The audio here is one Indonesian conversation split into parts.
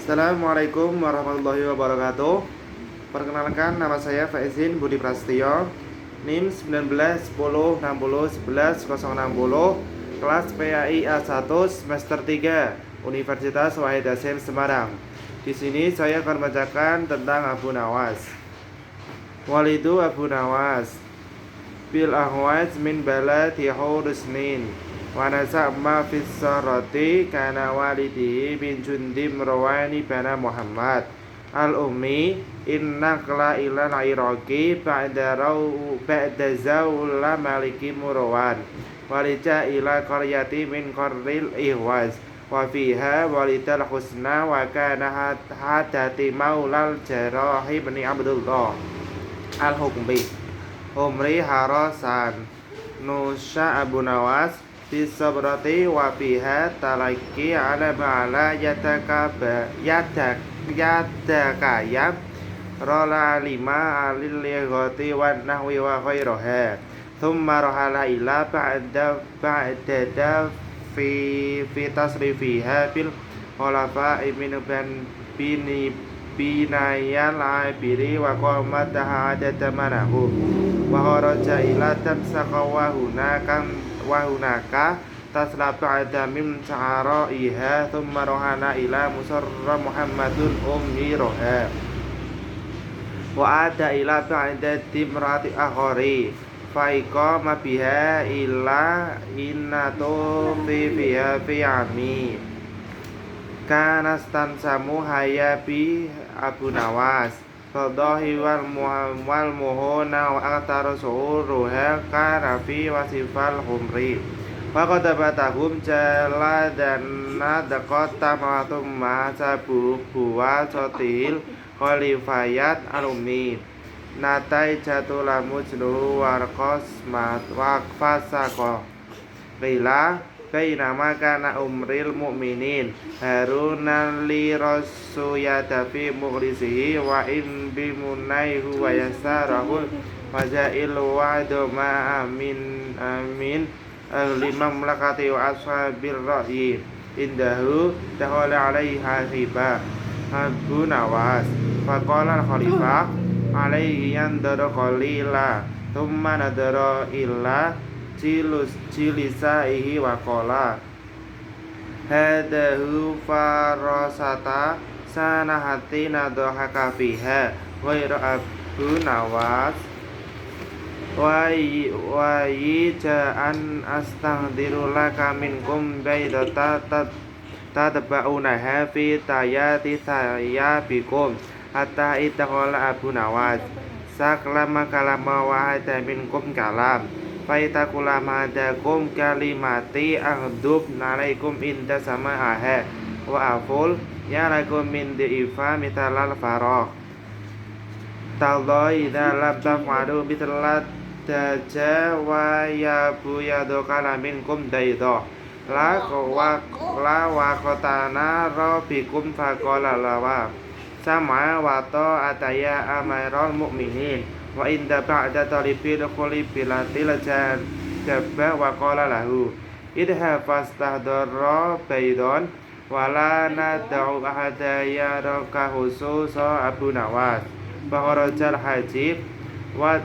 Assalamualaikum warahmatullahi wabarakatuh. Perkenalkan, nama saya Faizin Budi Prasetyo, NIM 19 10 60 11 060, kelas PAI A1 semester 3, Universitas Wahid Hasim Semarang. Di sini saya akan membacakan tentang Abu Nawas. Walidu Abu Nawas bil ahwaz min baladi hurusnin wa nasama fis sarati kana walidihi bin jundim rawani bana Muhammad al-ummi innakla ilal iraqi ba'da zawla maliki murawan walija ila qaryati min qarril ihwaz wa fiha walidal husna wa kana hadati maulal jarah ibn Abdullah al-hukmi Umri Harasan Nusha Abu Nawas Bisabrati wa fiha talaki ala ma'ala yadakayab Rola lima alil lighati wa nahwi wa khairoha Thumma rohala ila ba'dada fi tasrifiha bil khulafa ibn bini binayal abiri wa qamat ta'adata manahu wa kharaja ila tamsaka wa hunaka taslaba adamim sa'ara'iha thumma rohana ila musarra Muhammadun ummi roha wa ada ila ba'dati imrati akhari faiqama biha ila innatu fi ami kanastansamu hayabi Abu Nawas Fadahi wal muhona wa aktaru su'uruha karafi wasifal humri wa qadabatahum jala dan nadakota matumma sabu buwa sotil khalifayat alumni natai jatulah mujnuhu warqos wakfasako qila bainama kana umril mu'minin Haruna li rasyada fi mughlisihi wa in bimunaihu wa yasarahu wajail wa'du ma amin ahli mamlakati wa ashabir ra'yi indahu dakhala alaihi hasiba Abu Nawas faqala al-khalifah alaihi yandara qalila thumma nadara illa cilisaihi waqala hadahu farasata sanahati nadhaka fiha ghairu Abu Nawas wa yija'an astaghdiru laka minkum baydata tadba'unaha fi tayati sayabikum hatta itaqala Abu Nawas saklama kalama wahada minkum kalam Faitakula madakum kalimati aghdub nalaikum inda sama ahe wa aful ya lakum min di'ifa mitalal farah taldo idha lam taf'alu mitalat daja wa yabu yadoka laminkum daidoh la waqotana rabbikum faqala lawa sama wato ataya amarul mu'minin wa inda ba'da talibil khuli bilatil jabba wa qala lahu idha fastahdara baydon wala nad'u ahada yaraka khususa Abu Nawas bahorajal hajib wa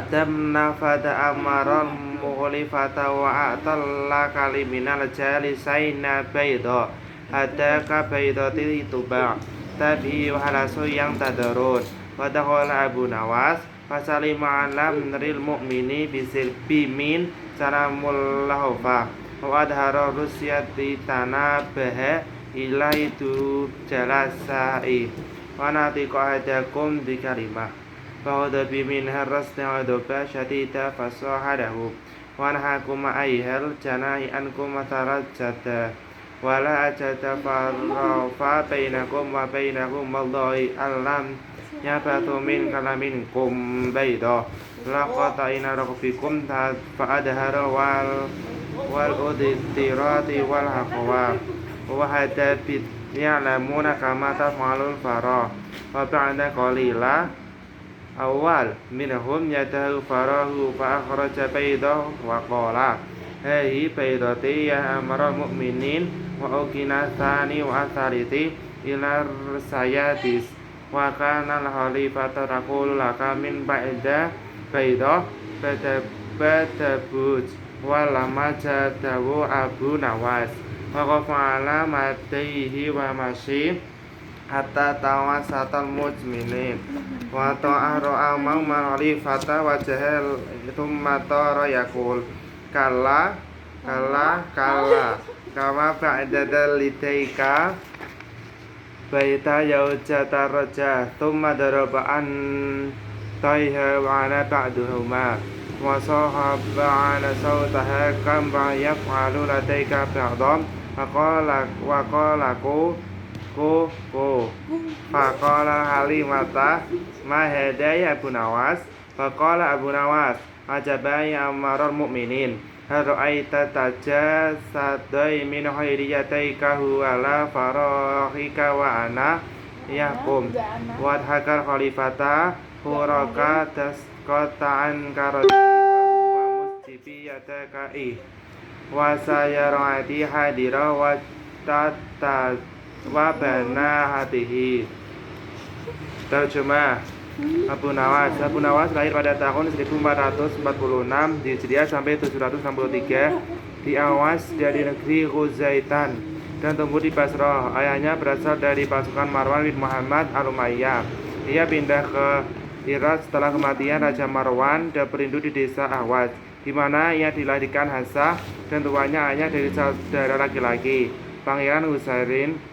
damna fada amaral mukhlifata wa atalla kaliminal jalisaina baydo hadaka baydoti tuba tabi wahalasu yang tadarun Wadakhala Abu Nawas fasalima alam nril mu'mini bimin salamul lahofa wa adhara rusyati tanabaha ilaitu jalasai wa natiqa hadakum di kalimah fahada bimin harrasna wa doba syatita fasahadahu wa nahakum aihal janahi ankum matarajada wala ajada farrafa bainakum wa bainakum wallahi alam Nyabatu min kalamin kum baydo Laqata ina rakfikum fa'adhara wal udirati wal haqwa Wa hadabit ya'lamuna kama taf'alul farah Wa ba'da qalila awal minhum yadahu farahu fa'akhraja baydo wa qala Hei baydati ya amara mu'minin wa ukina thani wa athariti ilar sayadis wa kana al-khalifatu raqulu laka min ba'da baidah badabuj wa lama jadawu Abu Nawas wa qafa'ala madaihi wa masyi hatta tawasatal mujminin wa ta'ara amang ma'rifata wajahal thumma tara yakul kalla kama ba'da lidaika baita yaujata raja thumma daraba an taiha wa ana ba'duhuma wa sahaba ana sautaha kam yaf'alu ladaika ba'dam wa qala ku faqala halimata ma hadaya Abu Nawas faqala Abu Nawas ajabai amarul mu'minin hal ra'aita tajasadai min khairiyataika huwa la farahika wa ana yahkum wa hakal khalifata huraka tasqatan karati wa musjibiyataka wa sayarati hadira wa tata wa bana hatihi. Terjemah Abu Nawas lahir pada tahun 1446 di Hijriah sampai 763 di Awas dari negeri Khuzaitan dan tumbuh di Basrah. Ayahnya berasal dari pasukan Marwan bin Muhammad al-Umayyah. Ia pindah ke Irak setelah kematian Raja Marwan dan berinduk di desa Awas, di mana ia dilahirkan Hasah dan tuanya ayahnya dari saudara laki-laki Pangeran Husairin.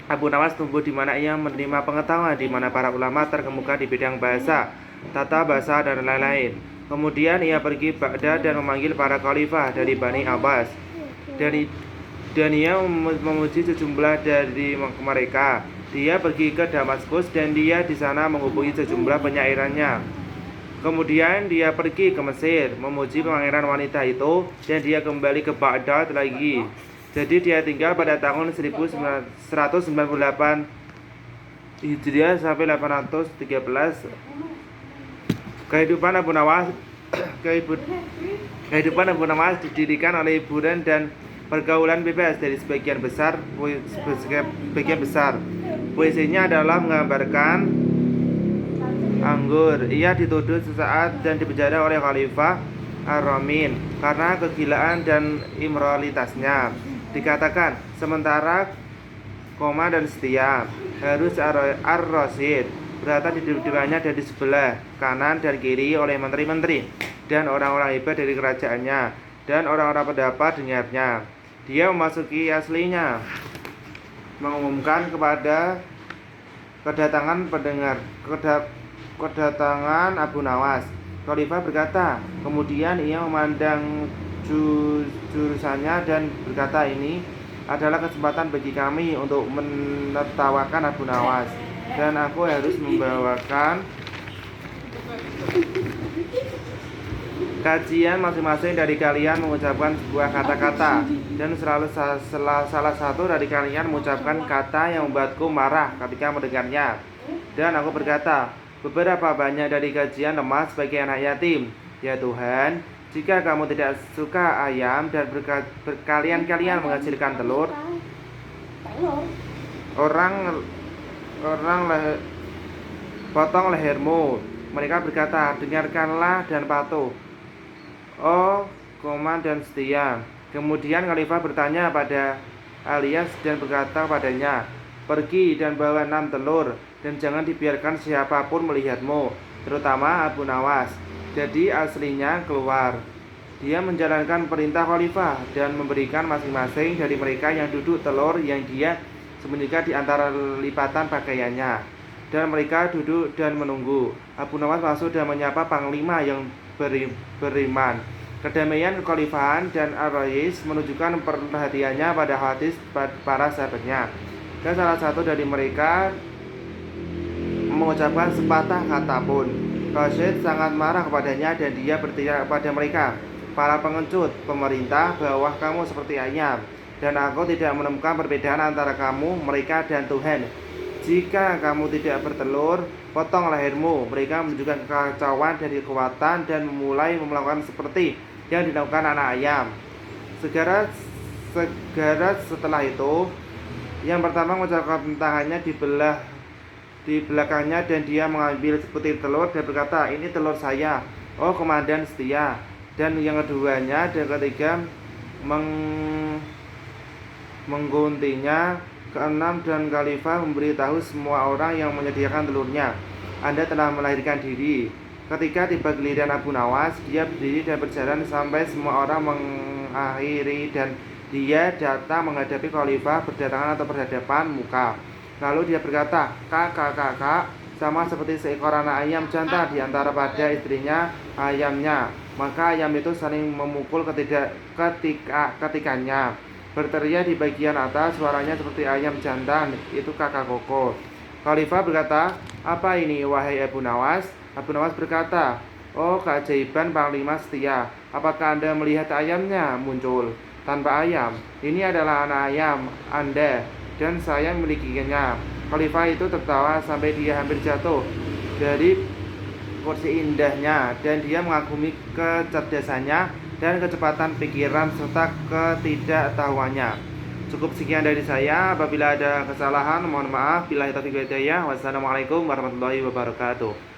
Abu Nawas tumbuh di mana ia menerima pengetahuan di mana para ulama terkemuka di bidang bahasa, tata bahasa dan lain-lain. Kemudian ia pergi Baghdad dan memanggil para khalifah dari Bani Abbas. Dan ia memuji sejumlah dari mereka. Dia pergi ke Damaskus dan dia di sana menghubungi sejumlah penyairannya. Kemudian dia pergi ke Mesir, memuji pangeran wanita itu, dan dia kembali ke Baghdad lagi. Jadi dia tinggal pada tahun 1198 Hijriah sampai 813. Kehidupan Abu Nawas didirikan oleh hiburan dan pergaulan bebas dari sebagian besar. Puisinya adalah menggambarkan anggur. Ia dituduh sesaat dan dipenjara oleh Khalifah Ar-Ramin karena kegilaan dan imoralitasnya. Dikatakan sementara koma dan setia Harus ar-Rasyid berada di depannya dan di sebelah kanan dan kiri oleh menteri-menteri dan orang-orang hebat dari kerajaannya dan orang-orang pendapat dengarnya. Dia memasuki aslinya, mengumumkan kepada kedatangan Abu Nawas. Khalifah berkata, kemudian ia memandang jurusannya dan berkata, ini adalah kesempatan bagi kami untuk menertawakan Abu Nawas, dan aku harus membawakan kajian masing-masing dari kalian mengucapkan sebuah kata-kata, dan salah satu dari kalian mengucapkan kata yang membuatku marah ketika mendengarnya. Dan aku berkata, beberapa banyak dari kajian lemah sebagai anak yatim. Ya Tuhan, jika kamu tidak suka ayam dan berkalian-kalian menghasilkan telur, potong lehermu. Mereka berkata, dengarkanlah dan patuh, oh koman dan setia. Kemudian Khalifah bertanya pada Alias dan berkata padanya, pergi dan bawa 6 telur, dan jangan dibiarkan siapapun melihatmu, terutama Abu Nawas. Jadi aslinya keluar. Dia menjalankan perintah Khalifah dan memberikan masing-masing dari mereka yang duduk telur yang dia sembunyikan di antara lipatan pakaiannya. Dan mereka duduk dan menunggu. Abu Nawas masuk dan menyapa panglima yang beriman. Kedamaian kekhalifahan dan Ar-Rais menunjukkan perhatiannya pada hadis para sahabatnya. Dan salah satu dari mereka mengucapkan sepatah kata pun. Rasyid sangat marah kepadanya dan dia berteriak kepada mereka, para pengecut pemerintah, bahwa kamu seperti ayam, dan aku tidak menemukan perbedaan antara kamu, mereka, dan Tuhan. Jika kamu tidak bertelur, potong lehermu. Mereka menunjukkan kekacauan dari kekuatan dan mulai melakukan seperti yang dilakukan anak ayam. Segera setelah itu, Yang pertama mengucapkan tangannya dibelah di belakangnya dan dia mengambil sebutir telur dan berkata, "Ini telur saya, oh komandan setia." Dan yang keduanya dan ketiga mengguntingnya. Keenam, dan khalifah memberitahu semua orang yang menyediakan telurnya, "Anda telah melahirkan diri." Ketika tiba giliran Abu Nawas, dia berdiri dan berjalan sampai semua orang mengakhiri dan dia datang menghadapi khalifah berdatangan atau berhadapan muka. Lalu dia berkata, kakak, sama seperti seekor anak ayam jantan di antara pada istrinya ayamnya. Maka ayam itu saling memukul ketikanya. Berteriak di bagian atas, suaranya seperti ayam jantan, itu kakak koko. Khalifah berkata, "Apa ini, wahai Abu Nawas?" Abu Nawas berkata, "Oh, keajaiban Panglima setia. Apakah Anda melihat ayamnya muncul tanpa ayam? Ini adalah anak ayam Anda, dan saya memilikinya." Khalifah itu tertawa sampai dia hampir jatuh dari kursi indahnya, dan dia mengagumi kecerdasannya dan kecepatan pikiran serta ketidaktahuannya. Cukup sekian dari saya. Apabila ada kesalahan, mohon maaf. Billahi taufiq wal hidayah. Wassalamualaikum warahmatullahi wabarakatuh.